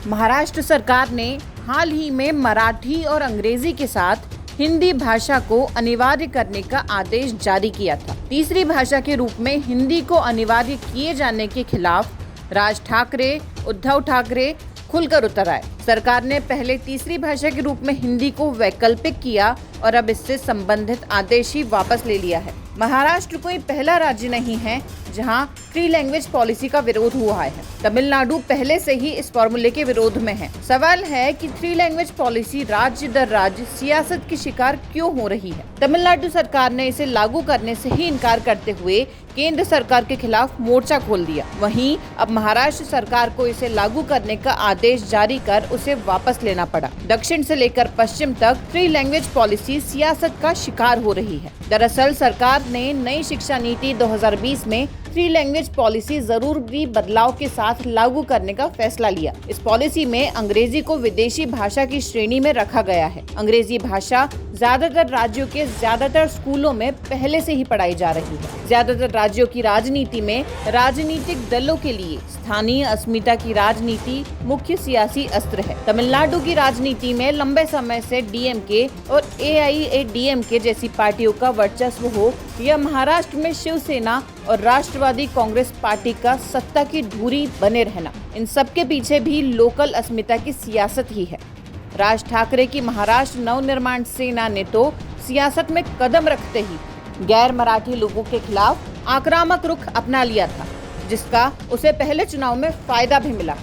महाराष्ट्र सरकार ने हाल ही में मराठी और अंग्रेजी के साथ हिंदी भाषा को अनिवार्य करने का आदेश जारी किया था। तीसरी भाषा के रूप में हिंदी को अनिवार्य किए जाने के खिलाफ राज ठाकरे, उद्धव ठाकरे खुलकर उतर आए। सरकार ने पहले तीसरी भाषा के रूप में हिंदी को वैकल्पिक किया और अब इससे संबंधित आदेश ही वापस ले लिया है। महाराष्ट्र कोई पहला राज्य नहीं है जहां थ्री लैंग्वेज पॉलिसी का विरोध हुआ है। तमिलनाडु पहले से ही इस फॉर्मूले के विरोध में है। सवाल है कि थ्री लैंग्वेज पॉलिसी राज्य दर राज्य सियासत की शिकार क्यों हो रही है। तमिलनाडु सरकार ने इसे लागू करने से ही इनकार करते हुए केंद्र सरकार के खिलाफ मोर्चा खोल दिया। वहीं अब महाराष्ट्र सरकार को इसे लागू करने का आदेश जारी कर उसे वापस लेना पड़ा। दक्षिण से लेकर पश्चिम तक थ्री लैंग्वेज पॉलिसी सियासत का शिकार हो रही है। दरअसल सरकार ने नई शिक्षा नीति 2020 में थ्री लैंग्वेज पॉलिसी जरूरी बदलाव के साथ लागू करने का फैसला लिया। इस पॉलिसी में अंग्रेजी को विदेशी भाषा की श्रेणी में रखा गया है। अंग्रेजी भाषा ज्यादातर राज्यों के ज्यादातर स्कूलों में पहले से ही पढ़ाई जा रही है। ज्यादातर राज्यों की राजनीति में राजनीतिक दलों के लिए स्थानीय अस्मिता की राजनीति मुख्य सियासी अस्त्र है। तमिलनाडु की राजनीति में लंबे समय से डीएमके और एआईएडीएमके जैसी पार्टियों का वर्चस्व हो या महाराष्ट्र में शिवसेना और राष्ट्रवादी कांग्रेस पार्टी का सत्ता की धुरी बने रहना, इन सब के पीछे भी लोकल अस्मिता की सियासत ही है। राज ठाकरे की महाराष्ट्र नवनिर्माण सेना ने तो सियासत में कदम रखते ही गैर मराठी लोगों के खिलाफ आक्रामक रुख अपना लिया था, जिसका उसे पहले चुनाव में फायदा भी मिला।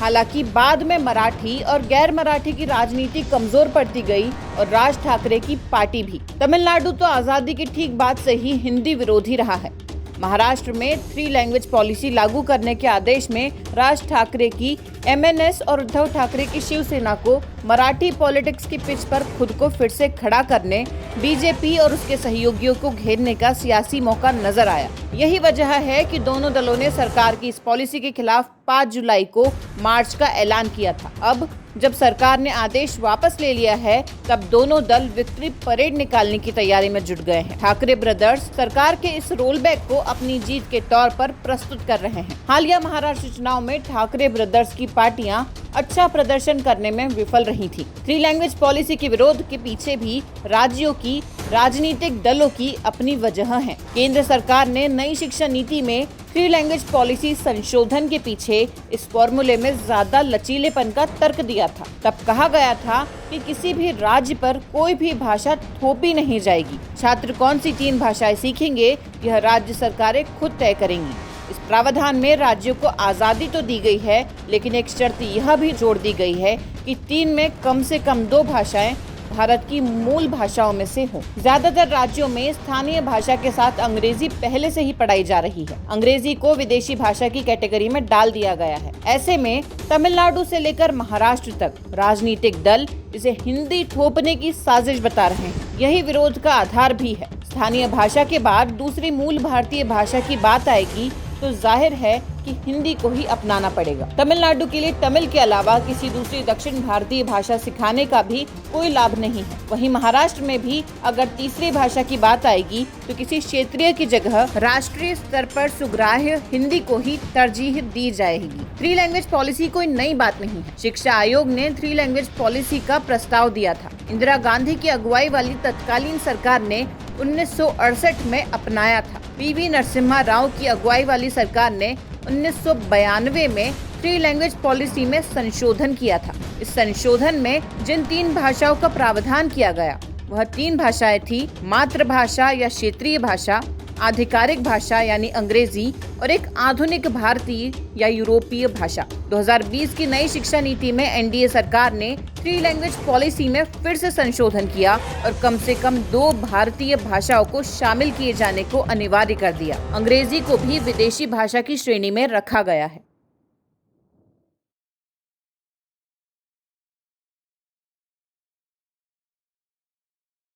हालांकि बाद में मराठी और गैर मराठी की राजनीति कमजोर पड़ती गई और राज ठाकरे की पार्टी भी। तमिलनाडु तो आजादी की ठीक बाद से ही हिंदी विरोधी रहा है। महाराष्ट्र में थ्री लैंग्वेज पॉलिसी लागू करने के आदेश में राज ठाकरे की एमएनएस और उद्धव ठाकरे की शिवसेना को मराठी पॉलिटिक्स की पिच पर खुद को फिर से खड़ा करने, बीजेपी और उसके सहयोगियों को घेरने का सियासी मौका नजर आया। यही वजह है कि दोनों दलों ने सरकार की इस पॉलिसी के खिलाफ 5 जुलाई को मार्च का ऐलान किया था। अब जब सरकार ने आदेश वापस ले लिया है, तब दोनों दल विक्ट्री परेड निकालने की तैयारी में जुट गए हैं। ठाकरे ब्रदर्स सरकार के इस रोलबैक को अपनी जीत के तौर पर प्रस्तुत कर रहे हैं। हालिया महाराष्ट्र चुनाव में ठाकरे ब्रदर्स की पार्टियां अच्छा प्रदर्शन करने में विफल रही थी। थ्री लैंग्वेज पॉलिसी के विरोध के पीछे भी राज्यों की राजनीतिक दलों की अपनी वजह है। केंद्र सरकार ने नई शिक्षा नीति में थ्री लैंग्वेज पॉलिसी संशोधन के पीछे इस फॉर्मूले में ज्यादा लचीलेपन का तर्क दिया था। तब कहा गया था कि किसी भी राज्य पर कोई भी भाषा थोपी नहीं जाएगी। छात्र कौन सी 3 भाषाएं सीखेंगे, यह राज्य सरकारें खुद तय करेंगी। इस प्रावधान में राज्यों को आजादी तो दी गई है, लेकिन एक शर्त यह भी जोड़ दी गई है कि 3 में कम से कम 2 भाषाएं भारत की मूल भाषाओं में से हो। ज्यादातर राज्यों में स्थानीय भाषा के साथ अंग्रेजी पहले से ही पढ़ाई जा रही है। अंग्रेजी को विदेशी भाषा की कैटेगरी में डाल दिया गया है। ऐसे में तमिलनाडु से लेकर महाराष्ट्र तक राजनीतिक दल इसे हिंदी थोपने की साजिश बता रहे हैं। यही विरोध का आधार भी है। स्थानीय भाषा के बाद दूसरी मूल भारतीय भाषा की बात आएगी तो जाहिर है कि हिंदी को ही अपनाना पड़ेगा। तमिलनाडु के लिए तमिल के अलावा किसी दूसरी दक्षिण भारतीय भाषा सिखाने का भी कोई लाभ नहीं है। वहीं महाराष्ट्र में भी अगर तीसरी भाषा की बात आएगी तो किसी क्षेत्रीय की जगह राष्ट्रीय स्तर पर सुग्राह्य हिंदी को ही तरजीह दी जाएगी। थ्री लैंग्वेज पॉलिसी कोई नई बात नहीं है। शिक्षा आयोग ने थ्री लैंग्वेज पॉलिसी का प्रस्ताव दिया था। इंदिरा गांधी की अगुवाई वाली तत्कालीन सरकार ने 1968 में अपनाया था। पीवी नरसिम्हा राव की अगुवाई वाली सरकार ने 1992 में थ्री लैंग्वेज पॉलिसी में संशोधन किया था। इस संशोधन में जिन 3 भाषाओं का प्रावधान किया गया, वह 3 भाषाएं थी मातृभाषा या क्षेत्रीय भाषा, आधिकारिक भाषा यानी अंग्रेजी और एक आधुनिक भारतीय या यूरोपीय भाषा। 2020 की नई शिक्षा नीति में एनडीए सरकार ने थ्री लैंग्वेज पॉलिसी में फिर से संशोधन किया और कम से कम 2 भारतीय भाषाओं को शामिल किए जाने को अनिवार्य कर दिया। अंग्रेजी को भी विदेशी भाषा की श्रेणी में रखा गया है।